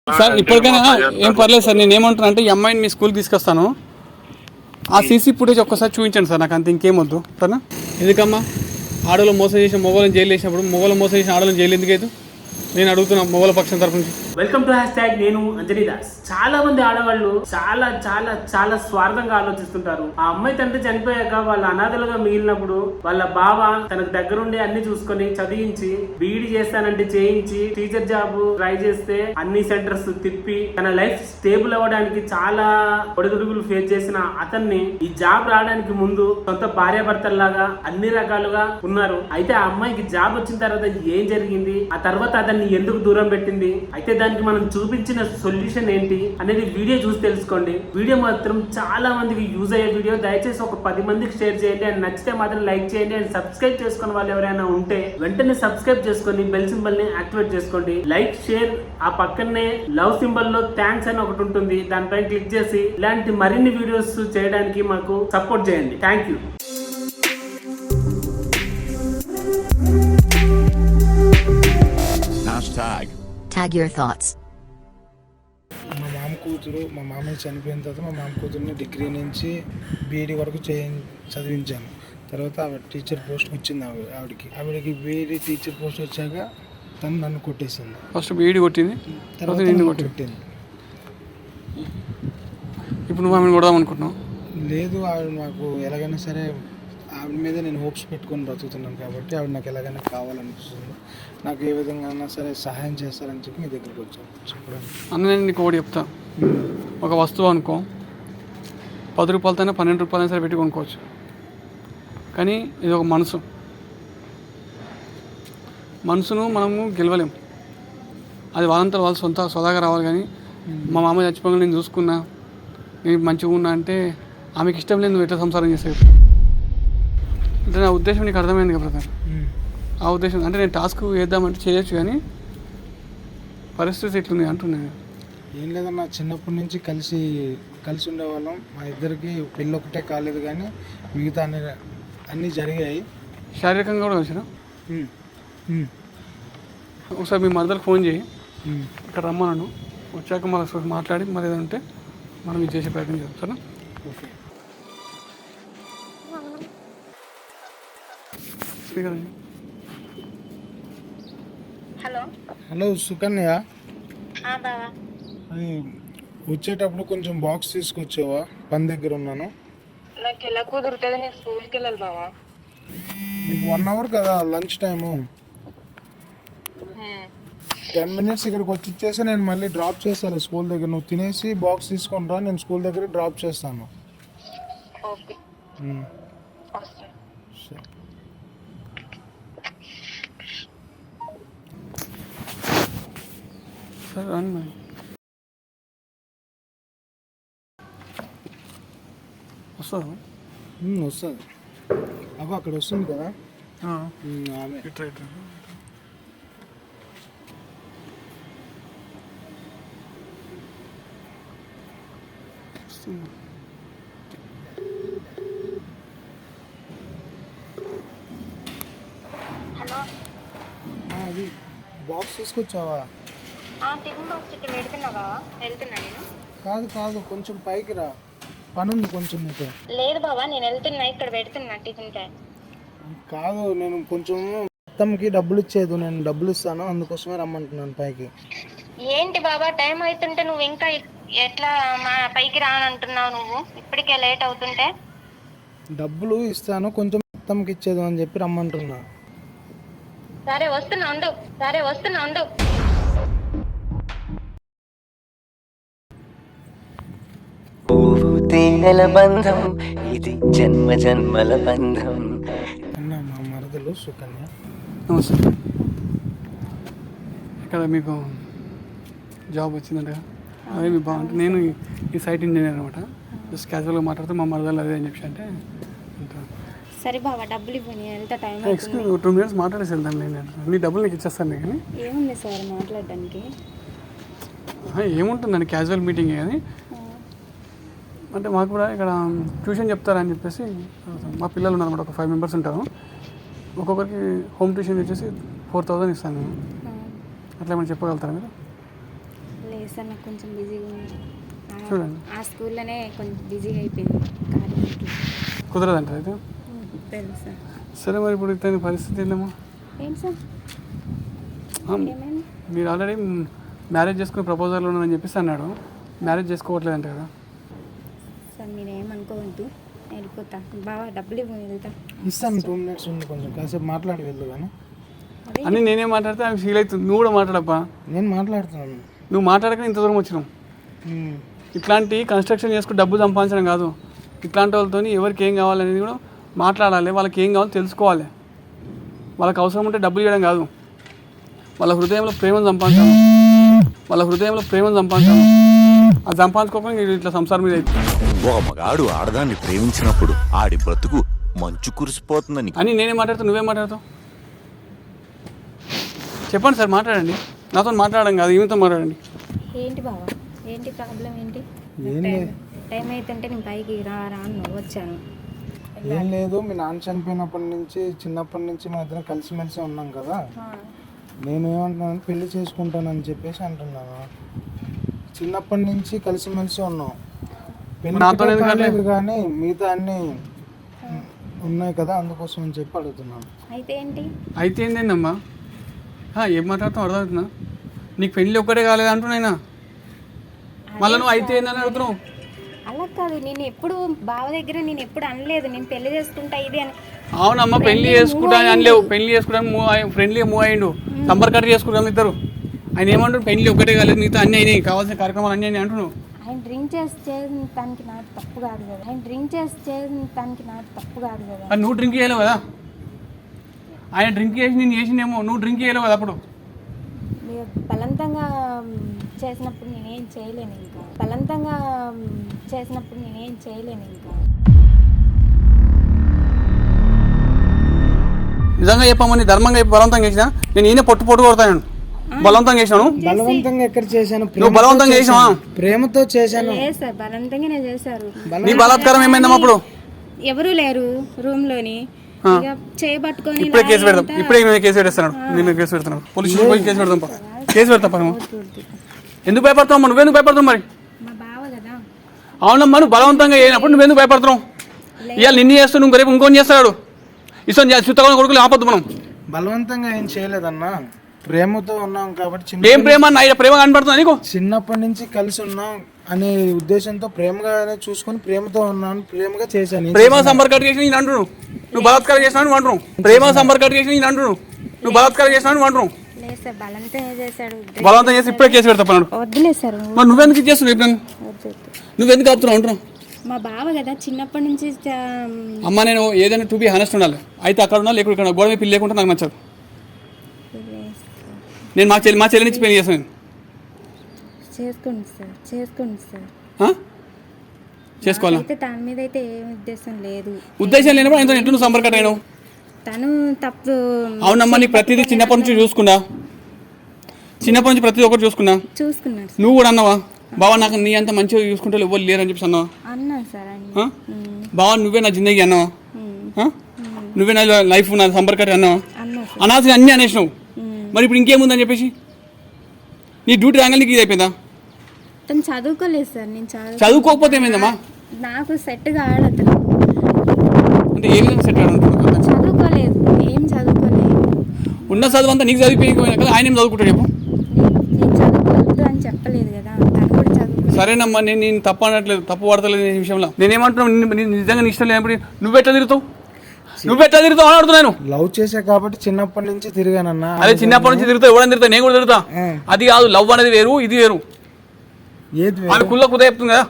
Sir ఇప్పటికైనా ఏం పర్లేదు సార్, నేను ఏమంటున్నా అంటే ఈ అమ్మాయిని మీ స్కూల్కి తీసుకొస్తాను, ఆ సీసీ ఫుటేజ్ ఒక్కసారి చూపించండి సార్, నాకు అంత ఇంకేం వద్దు సరేనా. ఎందుకమ్మా ఆడవాళ్ళు మోసం చేసిన మొగోళ్ళని జైలు వేసినప్పుడు మొగోళ్ళు మోసం చేసిన ఆడవాళ్ళని జైలు ఎందుకు అయితే నేను అడుగుతున్నా మొగోళ్ళ పక్షం తరపు నుంచి. వెల్కమ్ టు హ్యాష్ నేను అంజనీ దాస్. చాలా మంది ఆడవాళ్ళు చాలా చాలా చాలా స్వార్థంగా ఆలోచిస్తుంటారు. ఆ అమ్మాయి తండ్రి చనిపోయాక వాళ్ళ అనాథలుగా మిగిలినప్పుడు వాళ్ళ బావ తనకు దగ్గరుండి అన్ని చూసుకొని చదివించి బీఈడి చేస్తానంటే చేయించి టీచర్ జాబ్ ట్రై చేస్తే అన్ని సెంటర్స్ తిప్పి తన లైఫ్ స్టేబుల్ అవ్వడానికి చాలా ఒడిదుడుగులు ఫేస్ చేసిన అతన్ని ఈ జాబ్ రావడానికి ముందు సొంత భార్యాభర్తల్లాగా అన్ని రకాలుగా ఉన్నారు. అయితే ఆ అమ్మాయికి జాబ్ వచ్చిన తర్వాత ఏం జరిగింది, ఆ తర్వాత అతన్ని ఎందుకు దూరం పెట్టింది, అయితే దానికి మనం చూపించిన సొల్యూషన్ ఏంటి అనేది వీడియో చూసి తెలుసుకోండి. వీడియో మాత్రం చాలా మందికి యూజ్ అయ్యే వీడియో. దయచేసి ఒక 10 మందికి షేర్ చేయండి. అండ్ నచ్చితే మాత్రం లైక్ చేయండి. అండ్ సబ్స్క్రైబ్ చేసుకున్న వాళ్ళు ఎవరైనా ఉంటే వెంటనే సబ్స్క్రైబ్ చేసుకొని బెల్ సింబల్ ని యాక్టివేట్ చేసుకోండి. లైక్ షేర్, ఆ పక్కనే లవ్ సింబల్ లో థ్యాంక్స్ అని ఒకటి ఉంటుంది, దానిపై క్లిక్ చేసి ఇలాంటి మరిన్ని వీడియోస్ చేయడానికి మాకు సపోర్ట్ చేయండి. Thank you. Tag your thoughts. మా మామయ్య చనిపోయిన తర్వాత మా మామ కూతురుని డిగ్రీ నుంచి బీఈడి వరకు చదివించాను. తర్వాత ఆవిడ టీచర్ పోస్ట్ వచ్చింది. ఆవిడకి బీఈడి టీచర్ పోస్ట్ వచ్చాక తను నన్ను కొట్టేసింది. ఫస్ట్ బీఈడి కొట్టింది, తర్వాత నిన్ను కొట్టింది. ఇప్పుడు నువ్వు ఆమెను కొడదాం అనుకుంటున్నావు? లేదు, ఆవిడ నాకు ఎలాగైనా సరే ఆవిడ మీద నేను హోప్స్ పెట్టుకొని బ్రతుకుతున్నాను కాబట్టి ఆవిడ నాకు ఎలాగైనా కావాలనిపిస్తుంది. నాకు ఏ విధంగా అయినా సరే సహాయం చేస్తారని చెప్పి మీ దగ్గరికి వచ్చాను చెప్పడానికి. అన్న నేను నీకు ఒకటి చెప్తా, ఒక వస్తువు అనుకో 10 రూపాయలతోనే 12 రూపాయలైనా సరే పెట్టి కొనుక్కోవచ్చు, కానీ ఇది ఒక మనసును మనము గెలవలేం. అది వాళ్ళంతా వాళ్ళు సొంతగా రావాలి. కానీ మా మామ చచ్చిపోగా నేను చూసుకున్నా, నేను మంచిగా ఉన్నా అంటే ఆమెకి ఇష్టం లేదు, నువ్వు ఎట్లా సంసారం చేసేది అంటే నా ఉద్దేశం నీకు అర్థమైంది కదా బ్రదర్. ఆ ఉద్దేశం అంటే నేను టాస్క్ వేద్దామంటే చేయొచ్చు, కానీ పరిస్థితి ఎట్లుంది అంటున్నాను. ఏం లేదన్నా, చిన్నప్పటి నుంచి కలిసి ఉండేవాళ్ళం. మా ఇద్దరికి పెళ్ళి ఒకటే కాలేదు, కానీ మిగతా అన్నీ జరిగాయి. శారీరకంగా కూడా వచ్చినా ఒకసారి మీ మరదలకు ఫోన్ చేయి, ఇక్కడ రమ్మన్నాను, వచ్చాక మళ్ళీ మాట్లాడి మరి ఏదంటే మనం ఇది చేసే ప్రయత్నం చేద్దాం సరేనా. ఓకే. హలో సుకన్య, అది వచ్చేటప్పుడు కొంచెం బాక్స్ తీసుకొచ్చావా? పని దగ్గర ఉన్నాను. నాకు ఎలా కుదురుతుంది, నేను స్కూల్కి వెళ్ళాలి బావా. నీకు 1 అవర్ కదా లంచ్ టైము, 10 మినిట్స్ ఇక్కడికి వచ్చి ఇచ్చేసి నేను మళ్ళీ డ్రాప్ చేస్తాను స్కూల్ దగ్గర. నువ్వు తినేసి బాక్స్ తీసుకొని రా, నేను స్కూల్ దగ్గర డ్రాప్ చేస్తాను. ఓకే సరే. సరే రండి మరి. వస్తుంది అక్కడ వస్తుంది కదా ఆమె. హలో, అది బాక్స్ తీసుకొచ్చావా? టిఫిన్ బాక్స్ ఇక్కడ పెడుతున్నావా? వెళ్తున్నా నేను. కాదు కొంచెం పైకి రా, పని ఉంది కొంచెం నీకు. లేదు బావా, నేను వెళ్తున్నా, ఇక్కడ పెడుతున్నా టిఫిన్ బ్యాగ్. కాదు, నేను కొంచెం మొత్తంకి డబ్బులు ఇచ్చేది, నేను డబ్బులు ఇస్తాను, అందుకోసమే రమ్మంటున్నాను పైకి. ఏంటి బాబా, టైం అవుతుంటే నువ్వు ఇంకా ఎట్లా మా పైకి రానంటున్నావు? నువ్వు ఇప్పటికే లేట్ అవుతుంటే. డబ్బులు ఇస్తాను, కొంచెం మొత్తంకి ఇచ్చేది అని చెప్పి రమ్మంటున్నా. సరే వస్తున్నా ఉండు. తేనెల బంధం ఇది జన్మల బంధం. అన్న, మా మరదలు సుకన్య. నమస్తే. ఇక్కడ మీకు జాబ్ వచ్చిందంట, అదే మీ బాగుంటుంది. నేను ఈ సైట్ ఇంజనీర్ అనమాట. జస్ట్ క్యాజువల్గా మాట్లాడితే మా మరదలు అదే అని చెప్పి అంటే సరే బాబా, డబ్బులు ఇవ్వని, ఎంత టైం 2 మినిట్స్ మాట్లాడేసి వెళ్తాను. నేను నీ డబ్బులు నీకు ఇచ్చేస్తాను. కానీ ఏముంది సార్ మాట్లాడడానికి, ఏముంటుందండి, క్యాజువల్ మీటింగే. కానీ అంటే మాకు కూడా ఇక్కడ ట్యూషన్ చెప్తారని చెప్పేసి మా పిల్లలు ఉన్నారన్నమాట, ఒక 5 మెంబర్స్ ఉంటారు. ఒక్కొక్కరికి హోమ్ ట్యూషన్ వచ్చేసి 4,000 ఇస్తాను. అట్లా ఏమైనా చెప్పగలుగుతారా మీరు? లేదు సార్, నాకు కొంచెం బిజీగా ఉంది. చూడండి. ఆ స్కూల్లోనే కొంచెం బిజీగా అయిపోయింది కార్యక్రమం. కుదరదంట అయితే. తెలుసు సార్. సరే మరి ఇప్పుడు ఇతని పరిస్థితి ఏందమ్మా? ఏంటి సార్ ఏమైంది? మీరు ఆల్రెడీ మ్యారేజ్ చేసుకునే ప్రపోజల్ ఉన్నారని చెప్పేసి అన్నాడు. మ్యారేజ్ చేసుకోవట్లేదంట కదా? సార్ మీరేమనుకోవద్దు, వెళ్ళిపోతా. బాగా డబ్బులు ఇవ్వు, వెళ్తా. ఇస్తాను 2 minutes ఉంది, కొంచెం కాసేపు మాట్లాడి వెళ్ళు. కానీ అని నేనేం మాట్లాడితే ఆమె ఫీల్ అవుతుంది. నువ్వు కూడా మాట్లాడప్పా. నేను మాట్లాడుతున్నాను. నువ్వు మాట్లాడక ఇంత దూరం వచ్చినావు. ఇట్లాంటి కన్స్ట్రక్షన్ చేసుకుని డబ్బు సంపాదించడం కాదు, ఇట్లాంటి వాళ్ళతో ఎవరికి ఏం కావాలనేది కూడా మాట్లాడాలి. వాళ్ళకి ఏం కావాలో తెలుసుకోవాలి. వాళ్ళకి అవసరం ఉంటే డబ్బులు ఇవ్వడం కాదు, వాళ్ళ హృదయంలో ప్రేమను సంపాదించాలి. అది సంపాదించుకోకుండా ఇట్లా సంసారం మీద అవుతుంది ఒక మగాడు ఆడదాన్ని ప్రేమించినప్పుడు ఆడి బ్రతుకు మంచు కురిసిపోతుందని అని నేనే మాట్లాడుతావు, నువ్వేం మాట్లాడతావు? చెప్పండి సార్, మాట్లాడండి. నాతో మాట్లాడడం కాదు, ఈమెతో మాట్లాడండి. ఏంటి బావా, ఏంటి ప్రాబ్లం ఏంటి? టైం అవుతుంటే నేను పైకి రా అన్నావు, వచ్చాను. ఏం లేదు, మీ నాన్న చనిపోయినప్పటి నుంచి చిన్నప్పటి నుంచి మన ఇద్దరం కలిసిమెలిసి ఉన్నాం కదా. నేను ఏమంటున్నాను, పెళ్లి చేసుకుంటానని చెప్పేసి అంటున్నాను. చిన్నప్పటి నుంచి కలిసిమెలిసి ఉన్నాం. పెళ్లి కాలేదు కానీ మిగతా అన్నీ ఉన్నాయి కదా, అందుకోసం అని చెప్పి అడుగుతున్నాను. అయితే ఏంటమ్మా? ఏం మాట్లాడుతావు అర్థమవుతుందా? నీకు పెళ్ళి ఒక్కటే కాలేదు అంటున్నాయినా, మళ్ళీ నువ్వు అయితే ఏందని అడుగుతున్నావు? అలా కాదు, నేను ఎప్పుడు బావ దగ్గర నేను ఎప్పుడు అనలేదు నేను పెళ్లి చేసుకుంటా ఇది అని. అవునమ్మా, పెళ్లి చేసుకుంటా అని అనలేవు. పెళ్లి చేసుకుంటాను ఫ్రెండ్లీగా మూవ్ అయ్యిండు, సంపర్కాలు చేసుకుంటాం ఇద్దరు. ఆయన ఏమంటాడు, పెళ్లి ఒక్కటే కాలేదు మిగతా అన్నీ అయినాయి, కావాల్సిన కార్యక్రమాలు అన్నీ అయినాయి అంటున్నావు. ఆయన డ్రింక్ చేసి చేయడానికి నాకు తప్పు కాదు కదా. అది నువ్వు డ్రింక్ చేయలేవు కదా, ఆయన డ్రింక్ చేసి నేను చేసిందేమో, నువ్వు డ్రింక్ చేయలేవు కదా. అప్పుడు బలవంతంగా చేసినప్పుడు నేనేం చేయలేను ఇంకా. నిజంగా చెప్పమని ధర్మంగా చెప్పి బలవంతంగా చేసినా నేను ఈయన పొట్టు కొడతాను. బలవంతంగా చేసినాను. బలవంతంగా ఎక్కడ చేశాను? నువ్వు బలవంతంగా చేసినావా? ప్రేమతో చేశాను. లేదు సార్, బలవంతంగానే చేశారు. నీ బలాత్కారం ఏమైందమ్మా? అప్పుడు ఎవరు లేరు రూమ్ లోని, చేయబట్టుకొని ఇప్పుడే కేసు పెడతాం. ఇప్పుడే కేసు పెడతాను. నేను కేసు పెడతాను. పోలీస్ స్టేషన్ కేసు పెడతాం. కేసు పెడతా. ఎందుకు భయపడతావు? నువ్వెందుకు భయపడతావు? మరి మా బావ కదా. అవునమ్మా, నువ్వు బలవంతంగా చేయనప్పుడు నువ్వెందుకు భయపడుతున్నావు? ఇవాళ నిన్ను చేస్తూ నువ్వు రేపు ఇంకొని చేస్తాడు. ఇష్టం సుత్తగా కొడుకులు ఆపద్దు. మనం బలవంతంగా ఏం చేయలేదన్నా, ప్రేమతో ఉన్నాం కాబట్టి. ఏం ప్రేమ అన్న? ప్రేమ కనపడుతుందా నీకు? చిన్నప్పటి నుంచి కలిసి ఉన్నాం అనే ఉద్దేశంతో ప్రేమగానే చూసుకొని ప్రేమతో ఉన్నాను, ప్రేమగా చేశాను. ప్రేమ సంపర్కం చేసి నేను అంటున్నావు, నువ్వు బలాత్కారం చేసినావు నువ్వు అంటున్నావు. ప్రేమ సంపర్కం చేసి నేను అంటున్నావు, నువ్వు బలాత్కారం చేసినావు నువ్వు అంటున్నావు. బలవంతం చేసి ఇప్పుడే కేసు పెడతా పన్నాడు. వద్దులేదు సార్. మరి నువ్వెందుకు ఇచ్చేస్తున్నావు? ఇప్పుడు నువ్వెందుకు ఆపుతున్నావు అంటున్నావు? మా బావ కదా చిన్నప్పటి నుంచి. అమ్మ, నేను ఏదైనా టు బి హానెస్ట్ ఉండాలి. అయితే అక్కడ ఉన్నా లేకుండా ఇక్కడ గోడ మీద పిల్లి లేకుండా నాకు నచ్చదు. నేను మా చెల్లి నుంచి పెళ్లి చేస్తాను. చేసుకోండి సార్. చేసుకోవాలా? దాని మీద అయితే ఏం ఉద్దేశం లేదు. ఉద్దేశం లేనప్పుడు ఆయన ఎట్లా నువ్వు సంపర్కం అయినావు? తను తప్పు. అవునమ్మా, నీకు ప్రతిదీ చిన్నప్పటి నుంచి చూసుకున్నా. ప్రతి ఒక్కటి చూసుకున్నాడు. నువ్వు కూడా అన్నావా, బావా నాకు నీ అంత మంచిగా చూసుకుంటే ఎవరు లేరని చెప్పి అన్నావా? అన్నాను సార్. బావా నువ్వే నా జిందగీ అన్నావా? నువ్వే నా లైఫ్ నా సంపర్కం అన్నావా? అనాల్సిన అన్నీ అనేసినావు. మరి ఇప్పుడు ఇంకేముందని చెప్పేసి నీ డ్యూటీ రాగానే నీకు ఇది అయిపోయిందా? తను చదువుకోలేదు సార్. నేను చదువుకోకపోతే ఏమైందమ్మా? నాకు సెట్ కాడు అతను. అంటే ఏ విధంగా సెట్ కాడు? చదువుకోలేదు, ఏం చదువుకోలేదు. ఉన్న చదువు అంతా నీకు చదివిపోయిన కదా, ఆయన ఏం చదువుకుంటాడు చెప్పు? నేను చదువుకోవద్దు అని చెప్పలేదు కదా, తను కూడా చదువుకోలేదు. సరేనమ్మా, నేను తప్పు అనట్లేదు, తప్పు పడతలేదు ఈ విషయంలో. నేనేమంటున్నాను, నిజంగా ఇష్టం లేనప్పుడు నువ్వెట్లా తిరుగుతావు అని అడుగుతున్నాను. లవ్ చేసా కాబట్టి చిన్నప్పటి నుంచి తిరిగానన్నా. అదే చిన్నప్పటి నుంచి తిరుగుతావు, ఎవడని తిరుగుతా? నేను కూడా తిరుగుతా. అది కాదు, లవ్ అనేది వేరు, ఇది వేరు. ఆమె కుళ్ళ కుద చెప్తుంది కదా,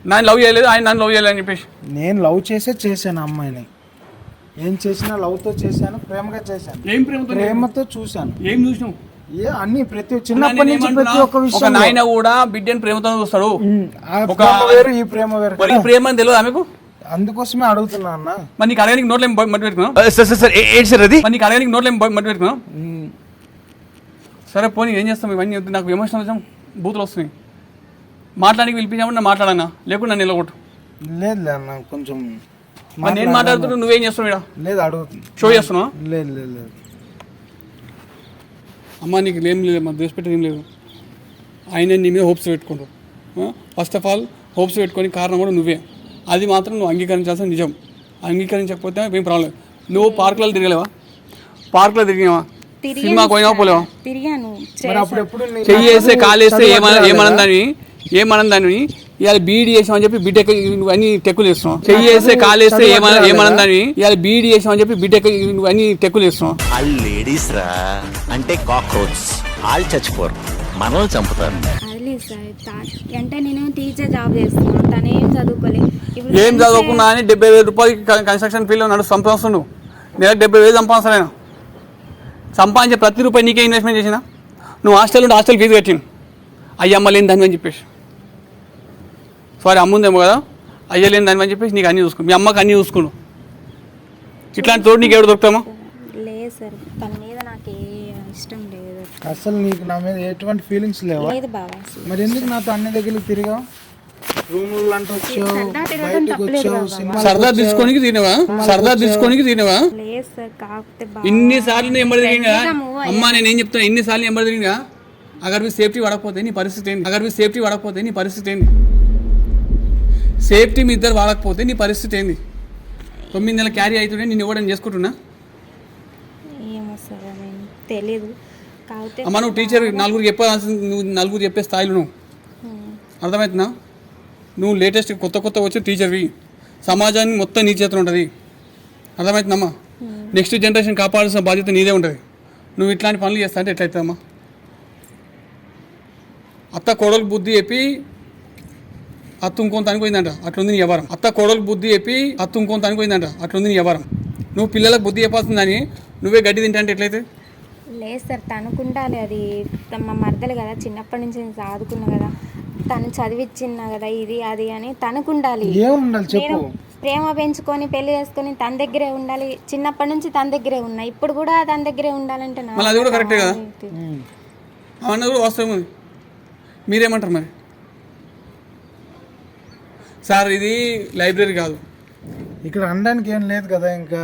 నన్ను లవ్ చేయలేదు, ఆయన నన్ను లవ్ చేయలేదు అని చెప్పేసి. నేను లవ్ చేశాను అమ్మాయిని. ఏం చేసినా లవ్తో చేశాను, ప్రేమగా చేశాను. ఏం ప్రేమతో చూశాను. ఏం చూసినావు? అన్ని చిన్నప్పటి నుంచి ప్రతి ఒక్క విషయం. ఒక నాయన కూడా బిడ్డని ప్రేమతో చూస్తాడు. ఒక వేరు, ఈ ప్రేమ వేరు. ఈ ప్రేమ అని తెలియదు ఆమెకు. అందుకోసమే అడుగుతున్నా అన్న. మరి నీకు అడగడానికి నోట్లో మట్టి పెట్టుకున్నావు? నీకు అడగడానికి నోట్లో మట్టి పెట్టుకున్నావు? సరే పోనీ, ఏం చేస్తాం? ఇవన్నీ నాకు ఎమోషనల్ బూతులు వస్తున్నాయి. మాట్లాడానికి పిలిపించామని మాట్లాడన్నా, లేకుండా నన్ను నిలగొట్టు. లేదు అన్న, కొంచెం నేను మాట్లాడుతుంటే నువ్వేం చేస్తున్నావు? ఇక్కడ లేదు, అడుగుతున్నా. షో చేస్తున్నావా? లేదు. అమ్మ, నీకు ఏం లేదు, మా దేశ పెట్టేది ఏం లేదు. ఆయన నీ మీద హోప్స్ పెట్టుకుంటారు. ఫస్ట్ ఆఫ్ ఆల్ హోప్స్ పెట్టుకొని కారణం కూడా నువ్వే. అది మాత్రం నువ్వు అంగీకరించాల్సిన నిజం. అంగీకరించకపోతే ఏం ప్రాబ్లం. నువ్వు పార్కులలో తిరగలేవా? పార్కులో తిరిగినావా? సినిమాకి పోయినావా పోలేవా? తిరిగాను. మరి అప్పుడెప్పుడు చెయ్యేస్తే కాలేస్తే ఏమనందాన్ని ఇవాళ బీఈడీ చేసామని చెప్పి బీటెక్ అన్ని టెక్కులు వేస్తున్నాం. చెయ్యేస్తే కాలేస్తే ఏమనందాన్ని ఇవాళ బీఈడీ చేసామని చెప్పి బీటెక్ అన్ని టెక్కులు వేస్తున్నాం. ఆ లేడీస్ రా అంటే కాక్రోచ్, వాళ్ళు చచ్చిపోరు, మనల్ని చంపుతారు. అది సార్ అంటే నేను టీచర్ జాబ్ చేస్తున్నాను, తను ఏం చదువుకోలేదు. ఏం చదువుకున్నా అని 70,000 రూపాయలకి కన్స్ట్రక్షన్ ఫీల్డ్లో సంపాదిస్తున్నావు. నెలకు 70,000 సంపాదిస్తాను. సంపాదించే ప్రతి రూపాయి నీకే ఇన్వెస్ట్మెంట్ చేసినా. నువ్వు హాస్టల్ ఫీజు కట్టిను. అయ్యమ్మ లేని దాని అని చెప్పేసి, సారీ అమ్ముందేమో కదా, అయ్య లేని దాని అని చెప్పేసి నీకు అన్నీ చూసుకో. మీ అమ్మకి అన్నీ చూసుకున్నావు. ఇట్లాంటి తోడు నీకు ఎవరు దొరుకుతామా? లేదు సార్, తన మీద నాకు ఇష్టం లేదు అసలు. నీకు నా మీద ఎటువంటి ఫీలింగ్స్ లేవా? లేదు బాబా. మరి ఎందుకు నాతో అన్ని దగ్గరికి తిరిగా? రూములు అంటే వచ్చావు, బయటకు వచ్చావు, సినిమా సరదా తీసుకోనికి తినవా? లేదు సార్, కాకపోతే ఇన్నిసార్లు నేను ఎంబడి తిరిగినా అమ్మా, నేనేం చెప్తాను, ఇన్నిసార్లు ఎంబడి తిరిగినా అగర్ మీ సేఫ్టీ పడకపోతే నీ పరిస్థితి ఏంది? సేఫ్టీ మీ ఇద్దరు వాడకపోతే నీ పరిస్థితి ఏంది? 9 నెలలు క్యారీ అవుతుంటే నేను ఇవ్వడం చేసుకుంటున్నా. ఏమో సార్ నేను తెలీదు. కాకపోతే అమ్మ నువ్వు టీచర్ నలుగురు చెప్పాల్సింది, నువ్వు నలుగురు చెప్పే స్థాయిలో నువ్వు అర్థమవుతున్నా? నువ్వు లేటెస్ట్ కొత్త వచ్చి టీచర్వి. సమాజాన్ని మొత్తం నీ చేతిలో ఉంటుంది. అర్థమవుతుందమ్మా? నెక్స్ట్ జనరేషన్ కాపాడాల్సిన బాధ్యత నీదే ఉంటుంది. నువ్వు ఇట్లాంటి పనులు చేస్తా అంటే ఎట్లయితుందమ్మా? అత్త కోడలు బుద్ధి చెప్పి అత్త ఇంకొంత అనిపోయిందంట, అట్లుంది నీ వ్యవహారం. నువ్వు పిల్లలకు బుద్ధి చెప్పాల్సిందని నువ్వే గడ్డి తింటా అంటే ఎట్లయితే? లేదు సార్, తనుకుండాలి. అది మా మరదలు కదా, చిన్నప్పటి నుంచి నేను చదువుకున్నా కదా, తను చదివిచ్చిన్నా కదా, ఇది అది అని తనకుండాలి. నేను ప్రేమ పెంచుకొని పెళ్లి చేసుకొని తన దగ్గరే ఉండాలి. చిన్నప్పటి నుంచి తన దగ్గరే ఉన్నా, ఇప్పుడు కూడా తన దగ్గరే ఉండాలంటే మళ్ళీ అది కూడా కరెక్టే కదా, అవన్నీ కూడా వాస్తవం. మీరేమంటారు మరి? సార్ ఇది లైబ్రరీ కాదు, ఇక్కడ అనడానికి ఏం లేదు కదా. ఇంకా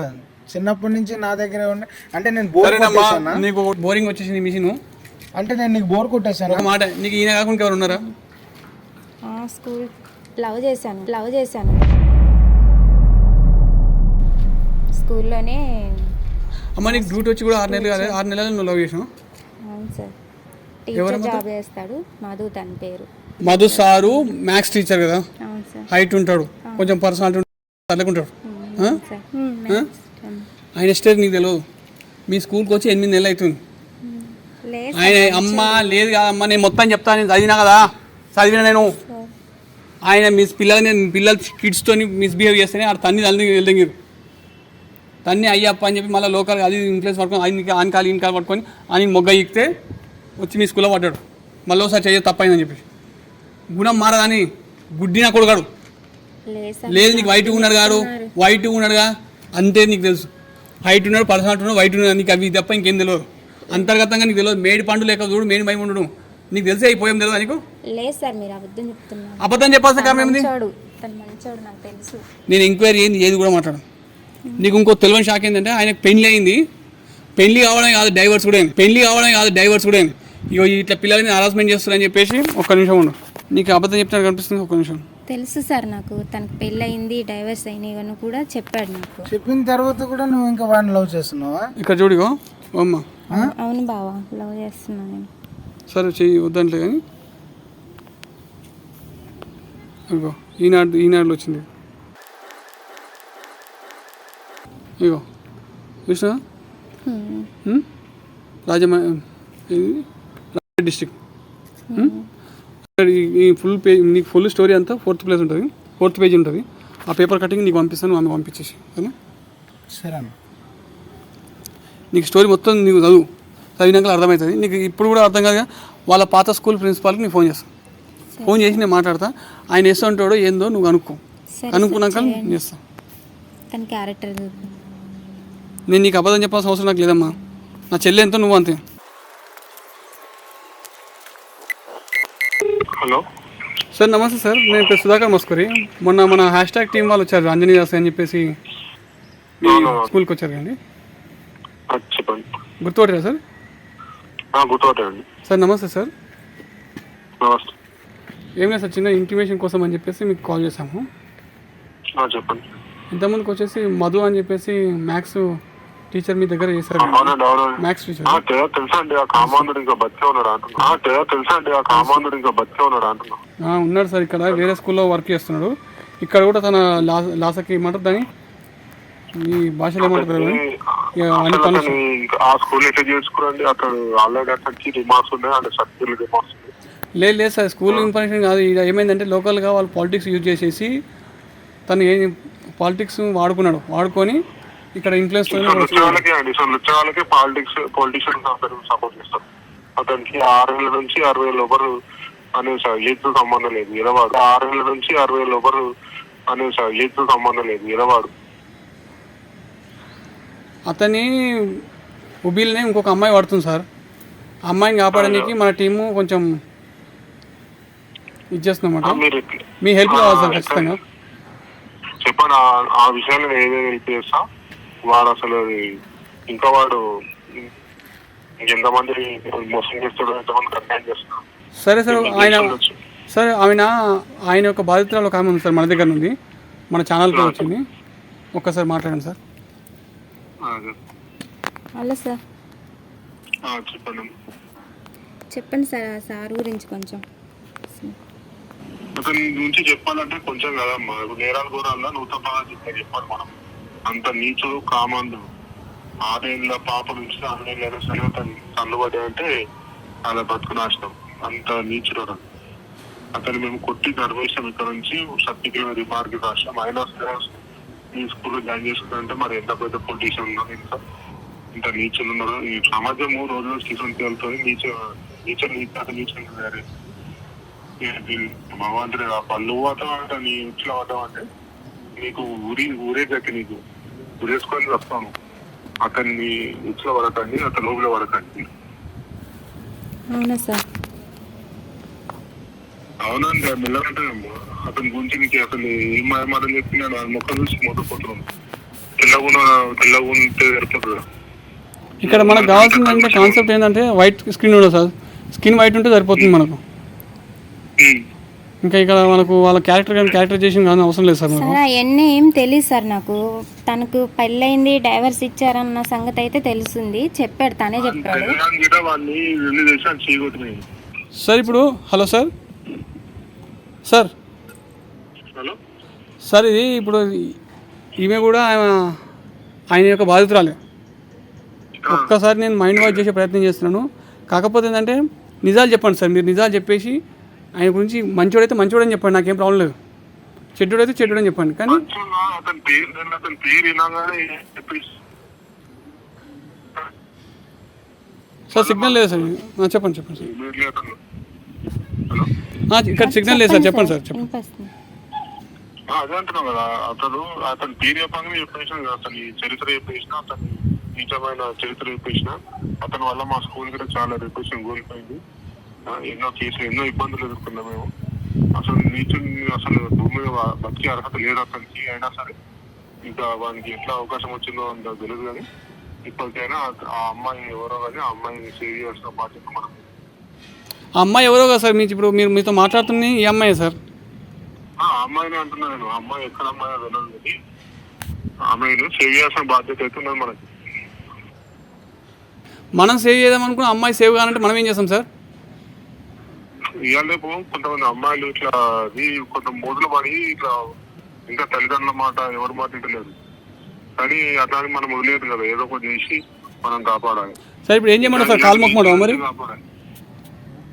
చిన్నప్పటి నుంచి నా దగ్గరే ఉండే అంటే నేను బోర్ కొట్టేసానా? నీకు బోరింగ్ వచ్చేసింది మిషన్ అంటే నేను నీకు బోర్ కొట్టేసాను. ఒక మాట, నీకు ఈయన కాకుండా ఎవరు ఉన్నారా? స్కూల్ లవ్ చేశాను స్కూల్లోనే. అమ్మ నీకు డ్యూటీ వచ్చి కూడా 6 నెలలు కాలేదు, 6 నెలలు నువ్వు లవ్ చేసావు? అవును సార్, టీచర్ జాబ్ చేస్తాడు, మధు తన పేరు. మధు సారు మ్యాథ్స్ టీచర్ కదా, అవును సార్. హైట్ ఉంటాడు, కొంచెం పర్సనాలిటీ ఉంటాడు. ఆయన స్టేజ్ నీకు తెలియదు. మీ స్కూల్కి వచ్చి 8 నెలలు అవుతుంది. ఆయన అమ్మ లేదు కాదమ్మ, నేను మొత్తం చెప్తాను, నేను చదివిన నేను. ఆయన పిల్లల కిడ్స్తో మిస్బిహేవ్ చేస్తేనే ఆడ తన్ని వెళ్ళంగిరు. తన్ని అయ్యప్ప అని చెప్పి మళ్ళీ లోకల్ అది ఇన్ఫ్లుయెన్స్ పట్టుకొని ఆయన కాలు పట్టుకొని ఆయన మొగ్గ ఇక్కితే వచ్చి మీ స్కూల్లో పడ్డాడు. మళ్ళీ ఒకసారి చెయ్యి తప్పైందని చెప్పి గుణం మారదని గుడ్డినా కొడుగాడు. లేదు నీకు వైట్గా ఉన్నాడుగా అంతే. నీకు తెలుసు హైట్ ఉన్నాడు, పర్సనాలిటీ ఉన్నాడు, వైట్ ఉన్నాడు, నీకు అవి తప్ప ఇంకేం తెలియదు. అంతర్గతంగా నీకు తెలియదు. మేడి పండు లేక చూడు, మేడి మై ఉండడు. నీకు తెలిసి అయిపోయాం తెలియదు నీకు? లేదు సార్, మీరు అబద్ధం చెప్తున్నారు. అబద్ధం చెప్పాల్సిన కారణం ఏమిటి? మంచోడు నాకు తెలుసు. నేను ఎంక్వైరీ ఏది కూడా మాట్లాడు. నీకు ఇంకో తెలియని షాక్ ఏంటంటే ఆయనకు పెళ్లి అయింది. పెళ్లి కావడం కాదు డైవర్స్ కూడా అయింది. ఇగో ఇట్లా పిల్లల్ని హరాస్మెంట్ చేస్తున్నారని చెప్పేసి ఒక్క నిమిషం ఉండు. నీకు అబద్ధం చెప్తాను కనిపిస్తుంది. ఒక్క నిమిషం. తెలుసు సార్, నాకు తనకు పెళ్ళయింది, డైవర్స్ అయినాయి కూడా చెప్పాడు నాకు. చెప్పిన తర్వాత కూడా నువ్వు ఇంకా వాడిని లవ్ చేస్తున్నావా? ఇక్కడ చూడిగో అమ్మ. అవును బావా, లవ్ చేస్తున్నాను నేను. సరే చెయ్యి, వద్దంటే కానీ ఇగో ఈనాడులో వచ్చింది. ఇగో చూసినా, రాజమండ్రి డిస్ట్రిక్ట్. ఈ ఫుల్ పేజ్ నీకు ఫుల్ స్టోరీ అంతా 4th పేజ్ ఉంటుంది. ఆ పేపర్ కటింగ్ నీకు పంపిస్తాను, ఆమె పంపించేసి. సరే, నీకు స్టోరీ మొత్తం నీకు చదివినాక అర్థమవుతుంది. నీకు ఇప్పుడు కూడా అర్థం కాదు. వాళ్ళ పాత స్కూల్ ప్రిన్సిపాల్కి నీకు ఫోన్ చేస్తాను. ఫోన్ చేసి నేను మాట్లాడతా. ఆయన వేస్తూ ఉంటాడో ఏందో నువ్వు అనుకున్నాక నేను చేస్తాను. తన క్యారెక్టర్ నేను నీకు అబద్ధం చెప్పాల్సిన అవసరం నాకు లేదమ్మా. నా చెల్లె ఎంతో నువ్వు అంతే. హలో సార్, నమస్తే సార్. నేను ఇప్పుడు సుధాకర్ మస్కూరి. మొన్న మన హ్యాష్ట్యాగ్ టీం వాళ్ళు వచ్చారు, అంజనీ దాస్ అని చెప్పేసి మీ స్కూల్కి వచ్చారు కండి. చెప్పండి. గుర్తుపట్టారా సార్? గుర్తుపట్టానండి సార్. నమస్తే సార్. నమస్తే. ఏం లేదు సార్, చిన్న ఇంటిమేషన్ కోసం అని చెప్పేసి మీకు కాల్ చేసాము. చెప్పండి. ఇంతకుముందుకు వచ్చేసి మధు అని చెప్పేసి మ్యాథ్స్ టీచర్ మీ దగ్గర చేశారు, మ్యాథ్స్ టీచర్. తెలుసా అండి, ఆ కామాంధుడు ఇంకా బతికే ఉన్నాడు అంటున్నా. తెలుసా అండి, ఆ కామాంధుడు ఇంకా బతికే ఉన్నాడు అంటున్నా. ఉన్నాడు సార్, ఇక్కడ వేరే స్కూల్లో వర్క్ చేస్తున్నాడు. ఇక్కడ కూడా తన లాసకి ఏమంటారు దాన్ని ఈ భాషలో ఏమంటారు ఆ స్కూల్ ఎట్లా చేసుకురండి. అతడు ఆల్రెడీ అతనికి రిమార్క్స్ ఉన్నాయి, అంటే సర్టిఫికెట్ రిమార్క్స్ ఉన్నాయి. లేదు సార్, స్కూల్ ఇన్ఫర్మేషన్ కాదు. ఇది ఏమైందంటే లోకల్గా వాళ్ళు పాలిటిక్స్ యూజ్ చేసేసి తను పాలిటిక్స్ వాడుకొని ఇక్కడ ఇన్ఫ్లుయెన్స్ వాళ్ళకి పొలిటిషియన్స్ సపోర్ట్ చేస్తారు. అతనికి 6,000 నుంచి 60,000 లోపలు అనే ఏజ్ సంబంధం లేదు ఎలవాడు. 6,000 నుంచి 60,000 లోపలు అనే ఏజ్ సంబంధం లేదు ఎలవాడు. అతని ఉబీల్నే ఇంకొక అమ్మాయి పడుతుంది సార్. ఆ అమ్మాయిని కాపాడడానికి మన టీము కొంచెం ఇచ్చేస్తున్నమాట. మీ హెల్ప్ కావాలి సార్ ఖచ్చితంగా. చెప్పండి, ఆ విషయాన్ని నేను ఏదైనా హెల్ప్ చేస్తా. వాడు అసలు ఇంకా వాడు ఎంతమంది మోసం చేస్తాడు, ఎంతమంది కంటైన్ చేస్తాడు. సరే సార్, ఆయన యొక్క బాధితురాలు ఒక ఆమె ఉంది సార్ మన దగ్గర నుండి, మన ఛానల్కి వచ్చింది. ఒక్కసారి మాట్లాడండి సార్. Hello sir. చెప్పండి సార్ ఆ సార్ గురించి కొంచెం. అతని గురించి చెప్పాలంటే కొంచెం కదమ్మా. ఇప్పుడు నేరాలు ఘోరాల్లో 110 చెప్పాలి మనం. అంత నీచుడు కామందు 6 ఏళ్ళ పాప నుంచి 6 ఏళ్ళ సరే తల్లుబడ్డాయంటే అలా బతుకు నాశనం. అంత నీచుడు అతను మేము కొట్టి గర్వేశాం. ఇక్కడ నుంచి సర్టిఫికెట్ రిమార్క్ రాష్ట్రం అయినా సరే ఈ స్కూల్లో జాయిన్ చేసుకుంటే మరి ఎంత పెద్ద పొలిటీషియన్ ఉన్నారు, ఇంత నీచులు ఉన్నారు. ఈ సమాజము రోజు రోజు తీసుకొని నీచు భగవంతుడే ఆ పళ్ళు పోతాం అంటే నీ ఉచ్చులో పోతాం అంటే నీకు ఊరే గట్టి నీకు ఉరేసుకొని వస్తాను. అతన్ని ఉచ్చులో పడకండి, అతని లోపల పడకండి. అవునా సార్? అవునండి, మెల్లగంటే అతని గురించి నీకు అసలు ఏం మాటలు చెప్పినా మొక్కలు చూసి మొదలుపోతున్నాం. తెల్లగా ఉంటే సరిపోతుంది. ఇక్కడ మనకు కావాల్సిందంటే కాన్సెప్ట్ ఏంటంటే వైట్ స్క్రీన్ ఉండదు సార్. స్కిన్ వైట్ ఉంటే సరిపోతుంది మనకు. ఇంకా ఇక్కడ మనకు వాళ్ళ క్యారెక్టరైజేషన్ కానీ అవసరం లేదు సార్. సార్ అవన్నీ ఏం తెలియదు సార్ నాకు. తనకు పెళ్ళయింది, డైవర్స్ ఇచ్చారన్న సంగతి అయితే తెలుస్తుంది, చెప్పాడు, తనే చెప్పాడు సార్. ఇప్పుడు హలో సార్ ఇది ఇప్పుడు ఈమె కూడా ఆయన యొక్క బాధితురాలే. ఒక్కసారి నేను మైండ్ వాష్ చేసే ప్రయత్నం చేస్తున్నాను. కాకపోతే ఏంటంటే నిజాలు చెప్పండి సార్. మీరు నిజాలు చెప్పేసి ఆయన గురించి మంచోడైతే మంచోడని చెప్పండి, నాకేం ప్రాబ్లం లేదు. చెడ్డోడైతే చెడ్డోడని చెప్పండి. కానీ సార్ సిగ్నల్ లేదు సార్. చెప్పండి సార్. ఇక్కడ సిగ్నల్ లేదు సార్. చెప్పండి సార్. చెప్పండి. అదే అంటున్నాం కదా, అతని పేరు చెప్పగానే చెప్పేసిన, అతని చరిత్ర చెప్పేసిన, అతని నిజమైన చరిత్ర చెప్పేసిన. అతని వల్ల మా స్కూల్ కూడా చాలా రెప్యుటేషన్ కోల్పోయింది. ఎన్నో కేసులు, ఎన్నో ఇబ్బందులు ఎదుర్కొన్నాం మేము. అసలు అసలు భూమి మీద బతికే అర్హత లేదు అతనికి. అయినా సరే ఇంకా వానికి ఎట్లా అవకాశం వచ్చిందో అంత తెలియదు. కానీ ఇప్పటికైనా ఆ అమ్మాయి ఎవరో కానీ ఆ అమ్మాయిని సేవ్ చేయాల్సిన బాధ్యత మనం. ఆ అమ్మాయి ఎవరో కదా సార్? ఇప్పుడు మీరు మీతో మాట్లాడుతుంది ఈ అమ్మాయి సార్. ఆ అమ్మాయిని అంటున్నా నేను. ఆ అమ్మాయి ఎక్కడ అమ్మాయి తెలియదు కానీ ఆ అమ్మాయిని సేవ్ చేయాల్సిన బాధ్యత అయితే ఉన్నది మనకి. మనం సేవ్ చేద్దాం అనుకున్న అమ్మాయి సేవ్ కావాలంటే మనం ఏం చేస్తాం సార్? ఇవాళ రేపు కొంతమంది అమ్మాయిలు ఇట్లా కొంత మోజులు పడి ఇట్లా ఇంకా తల్లిదండ్రుల మాట ఎవరి మాట ఇంటలేదు. కానీ అట్లాగే మనం వదిలేదు కదా, ఏదో ఒకటి చేసి మనం కాపాడాలి సార్. ఇప్పుడు ఏం చేయమంటారు సార్? కాలు మొక్కమంటావా మరి? కాపాడాలి.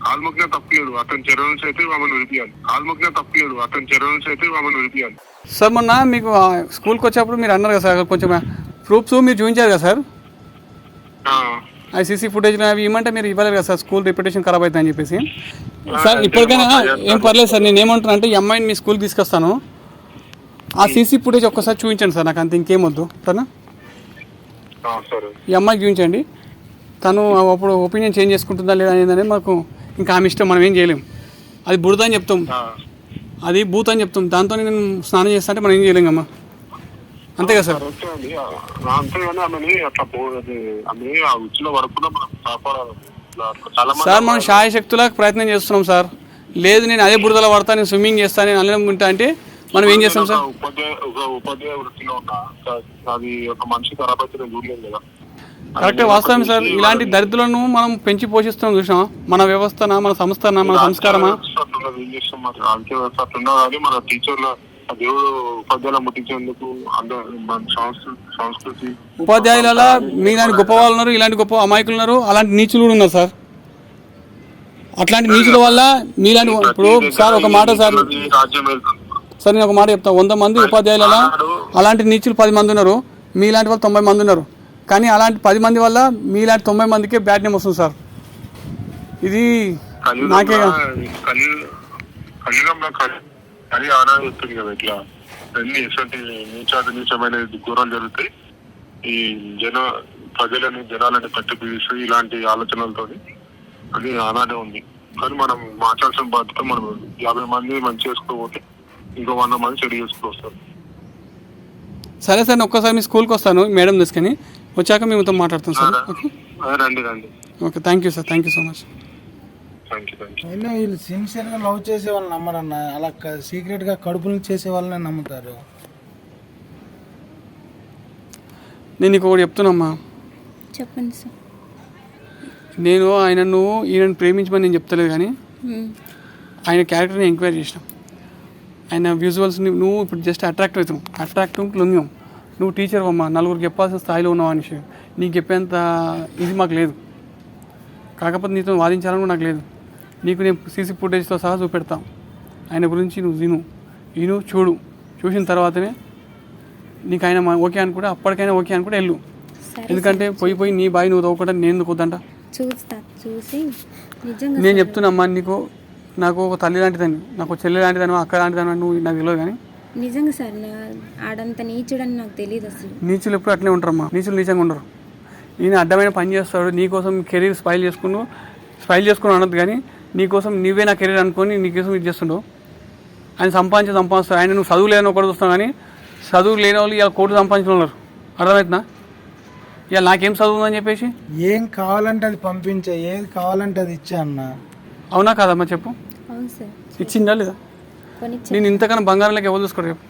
కాలు మొక్కినా తప్పలేదు, అతని చర్య నుంచి అయితే మమ్మల్ని విడిపియాలి. కాలు మొక్కినా తప్పలేదు, అతని చర్య నుంచి అయితే మమ్మల్ని విడిపియాలి. సార్ మొన్న మీకు స్కూల్కి వచ్చేప్పుడు మీరు అన్నారు కదా సార్, కొంచెం ప్రూఫ్స్ మీరు చూపించారు కదా సార్. ఐసీసీ ఫుటేజ్ అవి ఇవ్వమంటే మీరు ఇవ్వలేదు కదా సార్. స్కూల్ రెప్యుటేషన్ ఖరాబ్ అవుతుందని చెప్పేసి. సార్ ఇప్పటికైనా ఏం పర్లేదు సార్. నేను ఏమంటున్నా అంటే ఈ అమ్మాయిని మీ స్కూల్కి తీసుకొస్తాను, ఆ సీసీ ఫుటేజ్ ఒక్కసారి చూపించండి సార్. నాకు అంత ఇంకేం వద్దు. తను ఈ అమ్మాయికి చూపించండి. తను అప్పుడు ఒపీనియన్ చేంజ్ చేసుకుంటుందా లేదా అనేది మాకు ఇంకా ఆమె ఇష్టం, మనం ఏం చేయలేం. అది బురద అని చెప్తాం, అది బూత్ అని చెప్తాం. దాంతో నేను స్నానం చేస్తా అంటే మనం ఏం చేయలేం అమ్మా. అంతే కదా సార్? సార్ మనం శాయశక్తులకు ప్రయత్నం చేస్తున్నాం సార్. లేదు నేను అదే బురదలో పడతా, నేను స్విమ్మింగ్ చేస్తాను, నేను అల్లం ఉంటా అంటే మనం ఏం చేస్తాం సార్? ఉపాధ్యాయ వృత్తిలో ఉన్నా అది ఒక మనిషి ఖరాబ్ అయితే నేను చూడలేదు కదా. కరెక్టే, వాస్తవం సార్. ఇలాంటి దరిద్రులను మనం పెంచి పోషిస్తున్నాం చూసాం. మన వ్యవస్థనా, మన సంస్థనా, మన సంస్కారమా? ఏం చేస్తాం మరి, రాజకీయ వ్యవస్థ అట్లున్నా కానీ మన టీచర్ల దేవుడు ఉపాధ్యాయులు ముట్టించేందుకు మన సంస్కృతి. ఉపాధ్యాయుల మీలాంటి గొప్ప వాళ్ళు ఉన్నారు, ఇలాంటి గొప్ప అమాయకులు ఉన్నారు, అలాంటి నీచులు కూడా ఉన్నారు సార్. అట్లాంటి నీచుల వల్ల మీలాంటి ఇప్పుడు సార్ ఒక మాట సార్, రాజ్యం వెళ్తుంది సార్ నేను ఒక మాట చెప్తాను. 100 మంది ఉపాధ్యాయుల అలాంటి నీచులు 10 మంది ఉన్నారు, మీలాంటి వాళ్ళు 90 మంది ఉన్నారు. కానీ అలాంటి 10 మంది వల్ల మీలాంటి 90 మందికే బ్యాడ్ నేమ్ వస్తుంది సార్. ఇది నాకే అది ఆనాడు చెప్తుంది కదా, ఇట్లా అన్ని ఎటువంటి నీచమైన ఘోరాలు జరుగుతాయి. ఈ జనాలని పట్టి పీడిస్తూ ఇలాంటి ఆలోచనలతో అది ఆనాడే ఉంది. కానీ మనం మార్చాల్సిన బాధ్యత మనం 50 మంది మంచి చేసుకోకపోతే ఇంకో 100 మంది చెడు చేసుకుని వస్తారు. సరే సార్, నేను ఒక్కసారి మీ స్కూల్కి వస్తాను మేడం తీసుకొని, వచ్చాక మేముతో మాట్లాడతాం సార్. రండి. Okay, thank you sir, thank you so much. అయినా వీళ్ళు సిన్సియర్గా లవ్ చేసే వాళ్ళని నమ్మరన్న, అలా సీక్రెట్గా కడుపులు చేసే వాళ్ళని నమ్ముతారు. నేను నీకు ఒకటి చెప్తున్నామ్మా, చెప్పండి సార్. నేను ఈయనను ప్రేమించమని నేను చెప్తలేదు, కానీ ఆయన క్యారెక్టర్ని ఎంక్వైరీ చేసిన, ఆయన విజువల్స్ని నువ్వు ఇప్పుడు జస్ట్ అట్రాక్ట్ అవుతున్నావు, అట్రాక్టివ్ లొంగినావు. నువ్వు టీచర్ అమ్మా, నలుగురికి చెప్పాల్సిన స్థాయిలో ఉన్నావు అని విషయం నీకు చెప్పేంత ఇది మాకు లేదు. కాకపోతే నీతో వాదించాలని నాకు లేదు. నీకు నేను సీసీ ఫుటేజ్తో సహా చూపెడతాను. ఆయన గురించి నువ్వు విను చూడు, చూసిన తర్వాతనే నీకు ఆయన ఓకే అనుకుంటే అప్పటికైనా ఓకే అనుకుంటే వెళ్ళు. ఎందుకంటే పోయి నీ బాయ్ నువ్వు తవ్వుకుంటా నేను ఎందుకు వద్దంట. నేను చెప్తున్నా, నాకు ఒక తల్లి లాంటిదని, నాకు చెల్లి లాంటిదని, అక్క లాంటిదని నువ్వు నాకు తెలియదు. కానీ నిజంగా సార్ ఆడంత నీచుడని నాకు తెలియదు అసలు. నీచులు ఎప్పుడు అట్లే ఉంటారమ్మా, నీచులు నీచంగా ఉండరు. ఈయన అడ్డమైన పని చేస్తాడు, నీకోసం కెరీర్ స్పైల్ చేసుకుని అనొద్దు, కానీ నీకోసం నువ్వే నా కెరీర్ అనుకొని నీకోసం ఇది చేస్తుండవు. ఆయన సంపాదిస్తాడు. ఆయన నువ్వు చదువు లేని ఒకటి చూస్తావు, కానీ చదువు లేని వాళ్ళు ఇలా కోట్లు సంపాదించిన ఉన్నారు. అర్థమవుతుందా? ఇక నాకేం చదువు ఉందని చెప్పేసి ఏం కావాలంటే అది పంపించా, ఏది కావాలంటే అది ఇచ్చా అన్న. అవునా కాదమ్మా చెప్పు? అవును సార్. ఇచ్చిందా లేదా? నేను ఇంతకన్నా బంగారంలోకి ఎవరు చూసుకుంటాడు చెప్పు?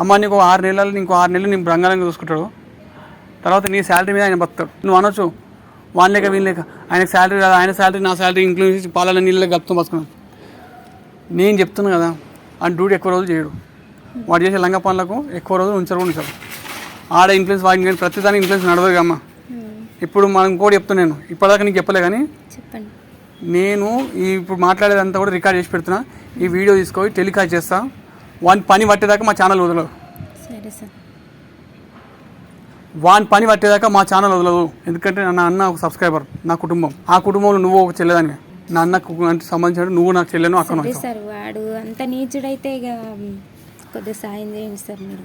అమ్మ నీకు 6 నెలలు, ఇంకో 6 నెలలు నేను బంగారంగా చూసుకుంటాడు. తర్వాత నీ శాలరీ మీద ఆయన బతాడు. నువ్వు అనొచ్చు వాన్ లేక వీన్ లేక, ఆయనకు శాలరీ రాదు, ఆయన శాలరీ నా శాలరీ ఇంక్లూడ్ పాలన నీళ్ళకి గప్తం పసుకున్నాను. నేను చెప్తున్నా కదా, ఆ డ్యూటీ ఎక్కువ రోజులు చేయడు. వాడు చేసే లంగ పనులకు ఎక్కువ రోజులు ఉంచారు. ఆడ ఇన్ఫ్లుయెన్స్ వాడిని కానీ ప్రతిదానికి ఇన్ఫ్లుయెన్స్ నడవదు అమ్మ. ఇప్పుడు మనం ఇంకోటి చెప్తున్నాను, ఇప్పటిదాకా నీకు చెప్పలే, కానీ చెప్పండి. నేను ఇప్పుడు మాట్లాడేదంతా కూడా రికార్డ్ చేసి పెడుతున్నా. ఈ వీడియో తీసుకొని టెలికాస్ట్ చేస్తా. వాని పని పట్టేదాకా మా ఛానల్ వదలదు. సరే సార్. వాని పని పట్టేదాకా మా ఛానల్ వదలదు. ఎందుకంటే నా అన్న ఒక సబ్స్క్రైబర్, నా కుటుంబం. ఆ కుటుంబంలో నువ్వు ఒక చెల్లెదాన్ని, నా అన్నకు సంబంధించిన నువ్వు నాకు చెల్లెను అక్కడ. సార్ వాడు అంత నీచుడైతే ఇక కొద్దిగా సాయం చేయండి సార్. మీరు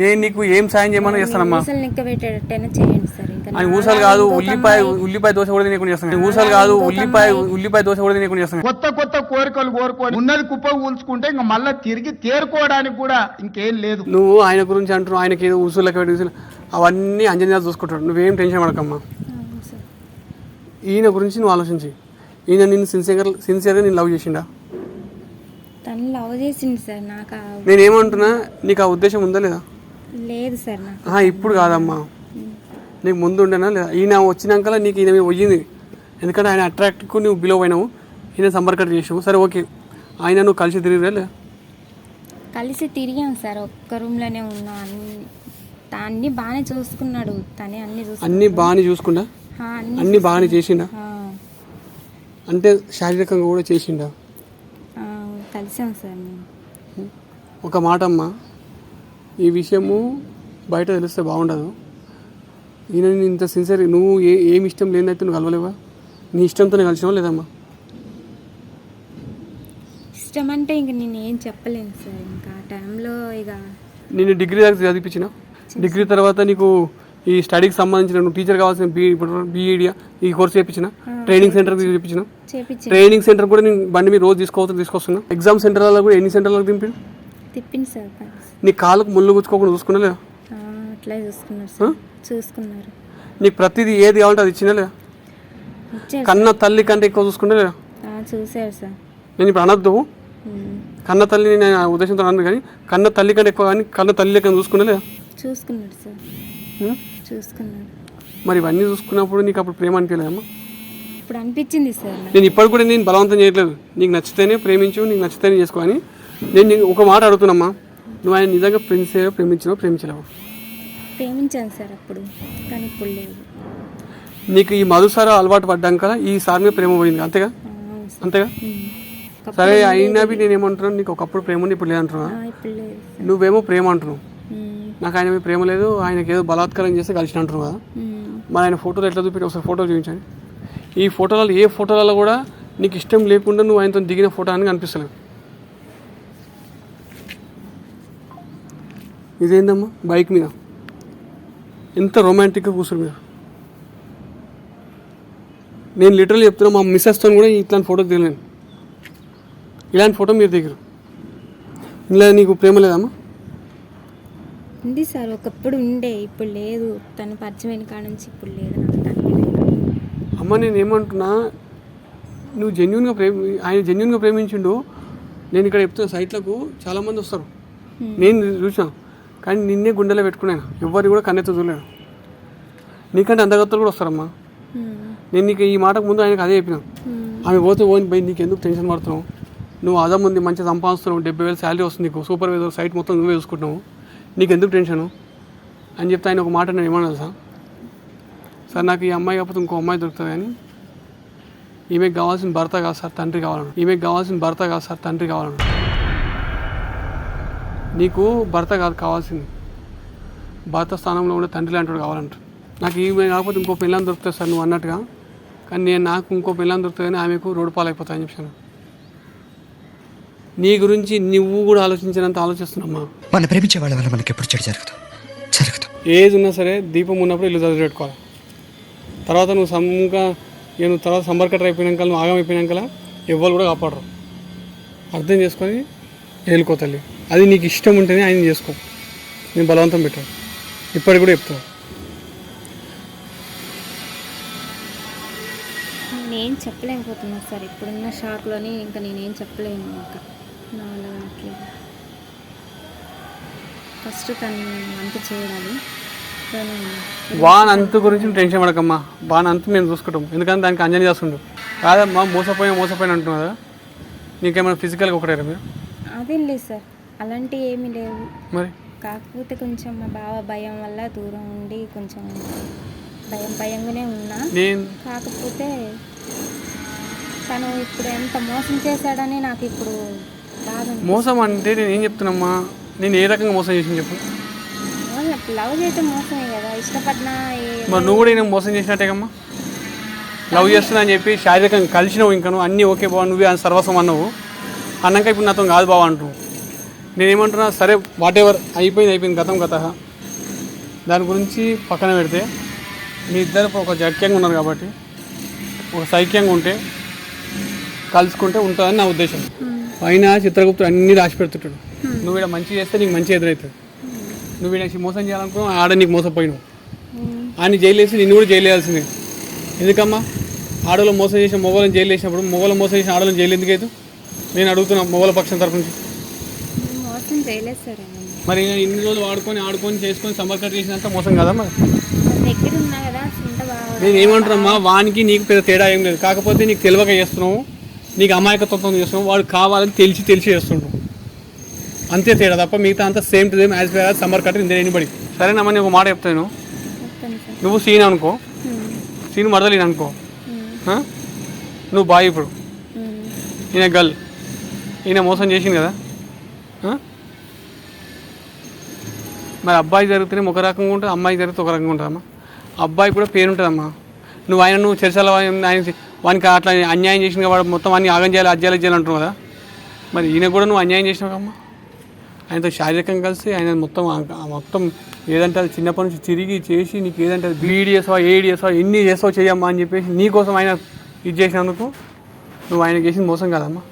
నేను నీకు ఏం సాయం చేయమని చేస్తానమ్మా? లెక్క పెట్టేటట్టయినా చేయండి సార్. ఇంకా ఊసలు కాదు, ఉల్లిపాయ దోశ కూడా నీకు చేస్తాను. ఊసలు కాదు, ఉల్లిపాయ దోశ కూడా నీకు చేస్తాను. కొత్త కోరికలు కోరుకొని ఉన్నది కుప్ప ఊల్చుకుంటే ఇంకా మళ్ళీ తిరిగి తేరుకోవడానికి కూడా ఇంకేం లేదు. నువ్వు ఆయన గురించి అంటున్నావు, ఆయనకి ఏదో ఊసులకి పెట్టి అవన్నీ అంజనీయాలు చూసుకుంటాడు. నువ్వేం టెన్షన్ పడకమ్మా. ఈయన గురించి నువ్వు ఆలోచించి, ఈయన నిన్ను సిన్సియర్గా నేను లవ్ చేసిండా? తను లవ్ చేసింది సార్. నాకు నేనేమంటున్నా, నీకు ఆ ఉద్దేశం ఉందా లేదా? లేదు సార్. ఇప్పుడు కాదమ్మా, నీకు ముందు ఉండేనా లేదా? ఈయన వచ్చినాక నీకు ఈయన పోయింది. ఎందుకంటే ఆయన అట్రాక్ట్కు నువ్వు బిలో అయినావు, ఈయన సంపర్కం చేసావు. సరే ఓకే, ఆయన నువ్వు కలిసి తిరిగిరా లేదా? కలిసి తిరిగాం సార్, ఒక్క రూమ్లోనే ఉన్నా. అన్ని బాగానే చూసుకున్నాడు, తనే అన్ని బాగానే చూసుకుంటా, అన్ని బాగానే చేసిండా? అంటే శారీరకంగా కూడా చేసిండా? కలిసాం సార్. ఒక మాట అమ్మా, ఈ విషయము బయట తెలిస్తే బాగుండదు. ఈయన ఇంత సిన్సియర్, నువ్వు ఏమి ఇష్టం లేనైతే నువ్వు కలవలేవా? నీ ఇష్టంతోనే కలిసినావా లేదమ్మా? ఇష్టం అంటే ఇంక నేను ఏం చెప్పలేను సార్. ఇంకా ఆ టైంలో ఇక నేను డిగ్రీ దాకా చదివించిన. డిగ్రీ తర్వాత నీకు ఈ స్టడీకి సంబంధించిన నువ్వు టీచర్ కావాల్సిన బీఈడి ఈ కోర్స్ చేయించిన, ట్రైనింగ్ సెంటర్కి చేయించిన. ట్రైనింగ్ సెంటర్ కూడా నేను బండి మీద రోజు తీసుకొస్తున్నా. ఎగ్జామ్ సెంటర్లలో కూడా ఎన్ని సెంటర్లకు తిప్పింది సార్. నీ కాళ్ళకు ముళ్ళు గుచ్చుకోకుండా చూసుకున్నా లేదా? అట్లా చూసుకున్నారు సార్. చూసుకున్నారు. నీకు ప్రతిదీ ఏది కావాలంటే అది ఇచ్చినా లేదా? కన్న తల్లి కంటే ఎక్కువ చూసుకుంటే లేదా? చూసారు సార్. నేను ఇప్పుడు అనద్దు, కన్న తల్లిని నేను ఉద్దేశంతో అన్నది, కానీ కన్న తల్లి కంటే ఎక్కువ కానీ కన్న తల్లి లెక్క చూసుకున్నా లేదా? చూసుకున్నాడు సార్, చూసుకున్నాడు. మరి ఇవన్నీ చూసుకున్నప్పుడు నీకు అప్పుడు ప్రేమ అనిపించలేదమ్మా? ఇప్పుడు అనిపించింది సార్. నేను ఇప్పటికి కూడా నేను బలవంతం చేయట్లేదు, నీకు నచ్చితేనే ప్రేమించు, నీకు నచ్చితేనే చేసుకో అని. నేను నీకు ఒక మాట అడుగుతున్నామ్మా, నువ్వు ఆయన నిజంగా ప్రేమించలేవు? ప్రేమించాను సార్ అప్పుడు, కానీ ఇప్పుడు లేదు. నీకు ఈ మధుసార అలవాటు పడ్డాక ఈ సార్ మీద ప్రేమ పోయింది, అంతేగా? అంతేగా? సరే అయినా నేను ఏమంటున్నాను, నీకు ఒకప్పుడు ప్రేమ ఉంది, ఇప్పుడు లేదంటున్నా. నువ్వేమో ప్రేమ అంటున్నావు, నాకు ఆయన మీద ప్రేమ లేదు, ఆయనకి ఏదో బలాత్కారం చేస్తే కలిసి అంటున్నావు కదా. మరి ఆయన ఫోటోలు ఎట్లా చూపెట్టి ఒకసారి ఫోటో చూపించండి. ఈ ఫోటోలలో ఏ ఫోటోలలో కూడా నీకు ఇష్టం లేకుండా నువ్వు ఆయనతో దిగిన ఫోటో అని కనిపిస్తలేదు. ఇదేందమ్మా బైక్ మీద ఎంత రొమాంటిక్గా కూర్చుని మీరు. నేను లిటరల్లీ చెప్తున్నా, మా మిస్సెస్తో కూడా ఇట్లాంటి ఫోటో దిగలేను. ఇలాంటి ఫోటో మీరు దిగరు. ఇలా నీకు ప్రేమ లేదమ్మా? ఉంది సార్, ఒకప్పుడు ఉండే, ఇప్పుడు లేదు. తను పరిచయం కాడ నుంచి ఇప్పుడు లేదు. అమ్మ నేను ఏమంటున్నా, నువ్వు ఆయన జెన్యున్గా ప్రేమించిండు. నేను ఇక్కడ చెప్తున్న సైట్లకు చాలామంది వస్తారు, నేను చూసాను, కానీ నిన్నే గుండెలో పెట్టుకున్నాను. ఎవరికి కూడా కన్నెత్త చూడలేను. నీకంటే అందగత్తలు కూడా వస్తారమ్మా. నేను నీకు ఈ మాటకు ముందు ఆయనకు అదే చెప్పినా, ఆమె పోతే పోయి నీకు ఎందుకు టెన్షన్ పడుతున్నావు, నువ్వు అదే ముందు మంచిగా సంపాదిస్తున్నావు, 70,000 శాలరీ వస్తుంది నీకు, సూపర్వైజర్, సైట్ మొత్తం నువ్వే చూసుకుంటున్నావు, నీకు ఎందుకు టెన్షను అని చెప్తే ఆయన ఒక మాట నేను ఏమన్నా సార్, నాకు ఈ అమ్మాయి కాకపోతే ఇంకో అమ్మాయి దొరుకుతుంది, కానీ ఈమెకు కావాల్సిన భర్త కాదు సార్, తండ్రి కావాలను. నీకు భర్త కాదు కావాల్సింది, భర్త స్థానంలో ఉండే తండ్రి లాంటి కావాలంట. నాకు ఈమె కాకపోతే ఇంకో పిల్లని దొరుకుతుంది సార్ నువ్వు అన్నట్టుగా, కానీ నాకు ఇంకో పిల్లని దొరుకుతుంది, కానీ ఆమెకు రోడ్డు పాలైపోతాయని చెప్పాను. నీ గురించి నువ్వు కూడా ఆలోచించినంత ఆలోచిస్తున్నామ్మా. మన ప్రేమించే వాళ్ళ వల్ల మనకి ఎప్పుడు చెడు జరగదు. ఏది ఉన్నా సరే దీపం ఉన్నప్పుడు ఇల్లు చదివి పెట్టుకోవాలి. తర్వాత నువ్వు నువ్వు తర్వాత సంబర్కటర్ అయిపోయినాక, నువ్వు ఆగం అయిపోయినాక ఎవ్వరు కూడా కాపాడరు. అర్థం చేసుకొని వెళ్ళుకో తల్లి. అది నీకు ఇష్టం ఉంటేనే ఆయన చేసుకో, నేను బలవంతం పెట్టాను. ఇప్పటికి కూడా చెప్తాను. నేనేం చెప్పలేకపోతున్నా సార్, ఇప్పుడున్న షాక్లోని ఇంకా నేనేం చెప్పలేను. ఇంకా నా వల్ల ఫస్ట్ తను అంత చేయాలి. వాన్ అంతు గురించి టెన్షన్ పడకమ్మా, వాన్ అంతు మేము చూసుకుంటాం. ఎందుకంటే దానికి అంజనీ చేస్తుండు కాదమ్మా. మోసపోయిన అంటున్నావు కదా, నీకేమైనా ఫిజికల్గా ఒకటేరా మీరు? అదేం లేదు సార్, అలాంటివి ఏమీ లేవు. మరి కాకపోతే కొంచెం మా బావ భయం వల్ల దూరం ఉండి కొంచెం భయంగానే ఉన్నా. కాకపోతే తను ఇప్పుడు ఎంత మోసం చేశాడని నాకు ఇప్పుడు బాధ. మోసం అంటే నేను ఏం చెప్తున్నామ్మా, నేను ఏ రకంగా మోసం చేసి చెప్పు. లవ్ చేస్తే మోసమే కదా, ఇష్టపడినా. మరి నువ్వు కూడా నేను మోసం చేసినట్టేకమ్మా. లవ్ చేస్తున్నా అని చెప్పి శారీరకంగా కలిసినావు, ఇంకా నువ్వు అన్నీ ఓకే బావ, నువ్వే సర్వస్వం అన్నావు. అన్నాక ఇప్పుడు నాతో కాదు బావ అంటూ నేనేమంటున్నా, సరే వాట్ ఎవర్ అయిపోయింది, గతం గత. దాని గురించి పక్కన పెడితే మీ ఇద్దరు ఒక జక్యంగా ఉన్నారు కాబట్టి, ఒక సైక్యంగా ఉంటే కలుసుకుంటే ఉంటుందని నా ఉద్దేశం. పైన చిత్రగుప్తుడు అన్నీ రాసి పెడుతుంటాడు. నువ్వు ఇక్కడ మంచి చేస్తే నీకు మంచి ఎదురవుతుంది. నువ్వు ఇక్కడ మోసం చేయాలనుకున్నావు, ఆడ నీకు మోసపోయినావు. ఆయన జైలు వేసి నిన్ను కూడా జైలు వేయాల్సిందే. ఎందుకమ్మా? ఆడలో మోసం చేసిన మొగోళ్ళని జైలు వేసినప్పుడు మొగోళ్ళని మోసం చేసిన ఆడలను జైలు ఎందుకు అవుతావు? నేను అడుగుతున్నా మొగోళ్ళ పక్షం తరఫు నుంచి. మరి ఇన్ని రోజులు ఆడుకొని చేసుకొని సంబర్కట్ చేసినంత మోసం కదా మరి. నేను ఏమంటున్నామ్మా, వానికి నీకు పెద్ద తేడా ఏం లేదు. కాకపోతే నీకు తెలియక చేస్తున్నావు, నీకు అమాయకత్వం చేస్తున్నావు, వాడు కావాలని తెలిసి చేస్తుంటావు, అంతే తేడా తప్ప మిగతా అంతా same to same as well as సంబర్కట్ ఇన్ ఎనీబడి. సరేనమ్మా, నేను ఒక మాట చెప్తాను. నువ్వు సీన్ అనుకో, సీన్ మరదలేను అనుకో, నువ్వు బాయ్. ఇప్పుడు ఈయన గర్ల్, ఈయన మోసం చేసింది కదా. మరి అబ్బాయి జరిగితేనే ఒక రకంగా ఉంటుంది, అమ్మాయి జరిగితే ఒక రకంగా ఉంటుందమ్మా. అబ్బాయి కూడా పేరు ఉంటుందమ్మా. నువ్వు చర్చల వానికి అట్లా అన్యాయం చేసిన వాడు మొత్తం అన్ని ఆగం చేయాలి, అది చేయాలి అంటున్నావు కదా. మరి ఈయన కూడా నువ్వు అన్యాయం చేసినావు కమ్మా. ఆయనతో శారీరకంగా కలిసి ఆయన మొత్తం ఏదంటే అది చిన్నప్పటి నుంచి తిరిగి చేసి నీకు ఏదంటే అది BDS ADS ఎన్ని చేస్తావు చేయమ్మా అని చెప్పేసి నీకోసం ఆయన ఇది చేసినందుకు నువ్వు ఆయన చేసింది మోసం కాదమ్మా.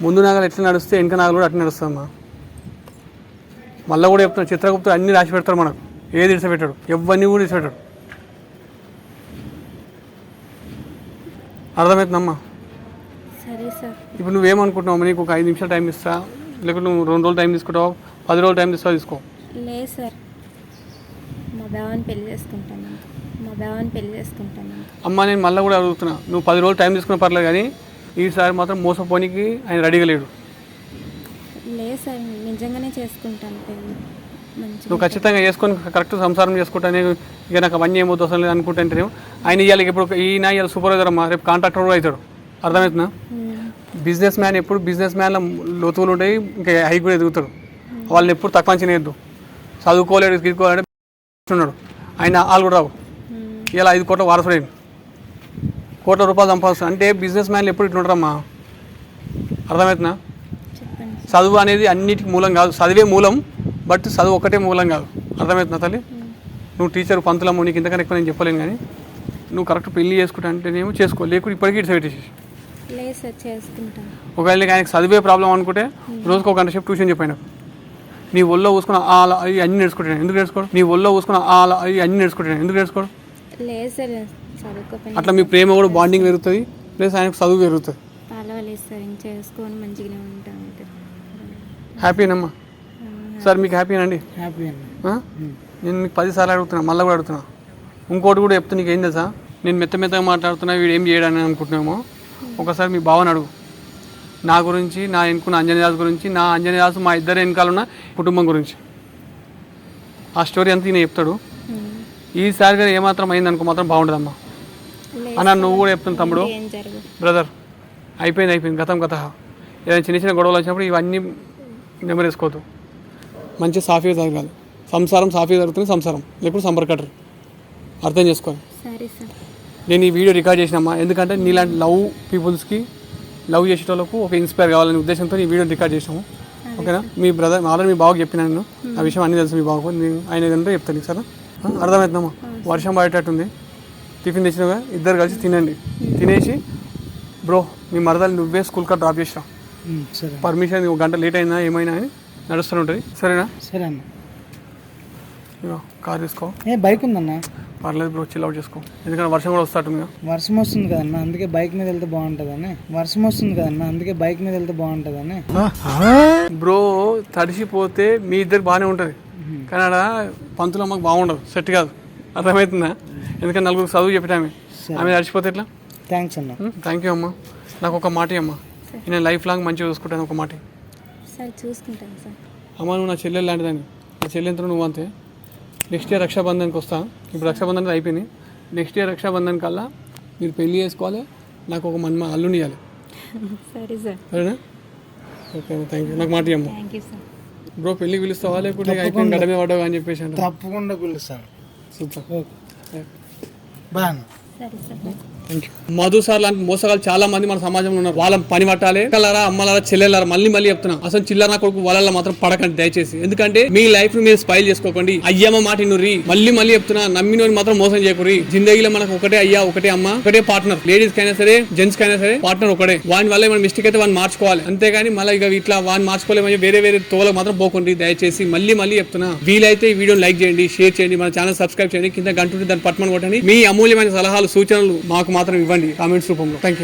ముందు నాగలు ఎట్లా నడుస్తే వెనక నాగలు కూడా అట్లా నడుస్తుందమ్మా. మళ్ళీ కూడా చెప్తున్నా, చిత్రగుప్తుడు అన్నీ రాసి పెడతారు మనకు, ఏది ఇడిచిపెట్టాడు, ఎవరిని కూడా ఇడిచిపెట్టాడు. అర్థమవుతుందమ్మా? సరే సార్. ఇప్పుడు నువ్వేమనుకుంటున్నావు? నీకు ఒక 5 నిమిషాలు టైం ఇస్తా, లేకపోతే నువ్వు 2 రోజులు టైం తీసుకుంటావు, 10 రోజులు టైం తీసుకో. లేదు సార్, మా బావని పెళ్లి చేసుకుంటాను. అమ్మ నేను మళ్ళీ కూడా అడుగుతున్నా, నువ్వు 10 రోజులు టైం తీసుకున్న పర్లేదు కానీ ఈసారి మాత్రం మోసపోనికి ఆయన రెడీగా లేడు. లేదు సార్, నిజంగానే చేసుకుంటాను పెళ్లి. నువ్వు ఖచ్చితంగా చేసుకొని కరెక్ట్ సంసారం చేసుకుంటానే. ఇక నాకు అవన్నీ ఏమవుతుంది అసలు లేదు అనుకుంటుంటేనేమో ఆయన ఇవ్వాలి. ఇప్పుడు ఈయన ఇవాళ సూపర్వైజర్ అమ్మా, రేపు కాంట్రాక్టర్ కూడా అవుతాడు. అర్థమవుతుందా? బిజినెస్ మ్యాన్ ఎప్పుడు బిజినెస్ మ్యాన్ల లోతువులు ఉంటాయి, ఇంకా హై కూడా ఎదుగుతాడు. వాళ్ళని ఎప్పుడు తక్కువ అంచనేయద్దు. చదువుకోలేడు, గిరుకోలేడు ఉన్నాడు ఆయన. వాళ్ళు కూడా రావు. ఇలా 5 కోట్ల వారసుడైంది, కోట్ల రూపాయలు సంపాదిస్తాడు అంటే బిజినెస్ మ్యాన్లు ఎప్పుడు ఇట్లుంటారమ్మా. అర్థమవుతుందా? చదువు అనేది అన్నిటికీ మూలం కాదు, చదివే మూలం, బట్ చదువు ఒకటే మూలం కాదు. అర్థమవుతుందా తల్లి? నువ్వు టీచర్ పంతులమ్మ, నీకు ఇంతకన్నా ఎక్కువ నేను చెప్పలేను కానీ నువ్వు కరెక్ట్ పెళ్లి చేసుకుంటా అంటేనేమో చేసుకో, లేకుంటే ఇప్పటికీ ఇటు సైడ్ చేసేసి. లేదు సార్, చేసుకుంటాను. ఒకవేళ ఆయనకి చదివే ప్రాబ్లం అనుకుంటే రోజుకు 1 గంట సేపు ట్యూషన్ చెప్పాను. నీ ఒళ్ళో కూసుకున్న అలా అవి అన్నీ నేర్చుకుంటాను. ఎందుకు నేర్చుకోడు? నీ ఒళ్ళో కూసుకున్న అలా అవి అన్నీ నేర్చుకుంటాను. ఎందుకు నేర్చుకోడు? లేదు సార్, చదువుకోకపోయినా అట్లా మీ ప్రేమ కూడా బాండింగ్ పెరుగుతుంది, ప్లస్ ఆయనకు చదువు పెరుగుతుంది. పర్వాలేదు సార్, ఇంక చేసుకొని మంచిగానే ఉంటాను. హ్యాపీనమ్మా సార్? మీకు హ్యాపీనండి? హ్యాపీ అన్న. నేను మీకు 10 సార్లు అడుగుతున్నా, మళ్ళీ కూడా అడుగుతున్నా. ఇంకోటి కూడా చెప్తా, నీకు ఏం తెలుసా? నేను మెత్తగా మాట్లాడుతున్నా, వీడు ఏం చేయడానికి అనుకుంటున్నామో ఒకసారి మీ భావన అడుగు. నా గురించి, నా ఎన్నుకున్న అంజనీదాస్ గురించి, నా అంజనీదాస్ మా ఇద్దరు వెనకాల ఉన్న కుటుంబం గురించి ఆ స్టోరీ అంతా ఈయన చెప్తాడు. ఈసారి కానీ ఏమాత్రం అయిందనుకో మాత్రం బాగుంటుందమ్మా అన్న. నువ్వు కూడా చెప్తాను తమ్ముడు, బ్రదర్. అయిపోయింది గతం గత. ఏదైనా చిన్న గొడవలు వచ్చినప్పుడు ఇవన్నీ నెంబర్ వేసుకోవద్దు. మంచి సాఫీగా జరగాలి సంసారం. సాఫీగా జరుగుతుంది సంసారం, లేకపోతే సంపర్కట్టరు. అర్థం చేసుకోవాలి. నేను ఈ వీడియో రికార్డ్ చేసినమ్మా ఎందుకంటే నీలాంటి లవ్ పీపుల్స్కి, లవ్ చేసేటోళ్ళకు ఒక ఇన్స్పైర్ కావాలనే ఉద్దేశంతో ఈ వీడియో రికార్డ్ చేసాము. ఓకేనా? మీ బ్రదర్ ఆల్రెడీ మీ బావకి చెప్పినా నేను ఆ విషయం అన్నీ తెలుసు. మీ బావకు ఆయన ఏదంటే చెప్తాను నీకు. సరే? అర్థమవుతుందమ్మా? వర్షం పడేటట్టుంది, టిఫిన్ తెచ్చినగా ఇద్దరు కలిసి తినండి. తినేసి బ్రో మీ మరదలు నువ్వే స్కూల్ కార్ డ్రాప్ చేసినా, పర్మిషన్ 1 గంట లేట్ అయినా ఏమైనా అని నడుస్తూనే ఉంటుంది. సరేనా? సరే అన్న. ఇగో కార్ తీసుకో. బైక్ ఉందన్న. పర్లేదు బ్రో, చిల్ అవుట్ చేసుకో. ఎందుకంటే వర్షం కూడా వస్తుంటుంది. వర్షం వస్తుంది కదన్న, అందుకే బైక్ మీద వెళ్తే బాగుంటుందని. బ్రో తడిసిపోతే మీ ఇద్దరు బాగానే ఉంటుంది, కానీ ఆడ పంతులు అమ్మకు బాగుండదు, సెట్ కాదు. అర్థమవుతుందా? ఎందుకంటే 4 చదువు చెప్పామే, ఆమె తడిసిపోతే ఎట్లా? థ్యాంక్స్ అన్న. థ్యాంక్ యూ అమ్మా. నాకు ఒక మాట అమ్మా, నేను లైఫ్ లాంగ్ మంచిగా చూసుకుంటాను. ఒక మాట చూసుకుంటాను సార్. అమ్మ నువ్వు నా చెల్లెలు లాంటిదాన్ని, నా చెల్లెంతో నువ్వు అంతే. నెక్స్ట్ ఇయర్ రక్షాబంధన్కి వస్తాను. ఇప్పుడు రక్షాబంధన్ అయిపోయింది. నెక్స్ట్ ఇయర్ రక్షాబంధన్ కల్లా మీరు పెళ్ళి చేసుకోవాలి, నాకు ఒక అల్లుని ఇవ్వాలి. సరే సార్. సరేనా? Okay thank you. నాకు మాట అమ్మ. Thank you sir. బ్రో పెళ్ళికి పిలుస్తావా లేకుంటే అయిపోయింది గడమే పడ్డావు అని చెప్పేసి అంటే? తప్పకుండా పిలుస్తాను. సూపర్. బాగా. సరే సార్. మధు సార్ లాంటి మోసగాళ్ళు చాలా మంది మన సమాజంలో ఉన్నారు. వాళ్ళని పని పట్టాలి. అక్కలారా, అమ్మలారా, చెల్లెలారా, మళ్ళీ చెప్తున్నా, అసలు చిల్లర కొడుకు వాళ్ళ మాత్రం పడకండి దయచేసి. ఎందుకంటే మీ లైఫ్ ని మీరు స్పైల్ చేసుకోకండి. అయ్యమ్మ మాట నుర్రి, మళ్ళీ చెప్తున్నా, నమ్మినోని మాత్రం మోసం చేయకూరి. జిందగీలో మనకు ఒకటే అయ్యా, ఒకటే అమ్మ, ఒకటే పార్ట్నర్. లేడీస్ కైనా సరే, జెంట్స్ కైనా సరే పార్ట్నర్ ఒకటే. వాని వల్ల ఏమైనా మిస్టేక్ అయితే వాడిని మార్చుకోవాలి, అంతేగాని మళ్ళీ ఇక ఇట్లా వాడిని మార్చుకోలేమని వేరే తోలకు మాత్రం పోకండి దయచేసి. మళ్ళీ చెప్తున్నా, వీలైతే ఈ వీడియోని లైక్ చేయండి, షేర్ చేయండి, మన ఛానల్ సబ్స్క్రైబ్ చేయండి, కింద గంట దాన్ని పట్టుమని కొట్టండి. మీ అమూల్యమైన సలహాలు, సూచనలు మాకు మాత్రం ఇవ్వండి కామెంట్స్ రూపంలో. Thank you.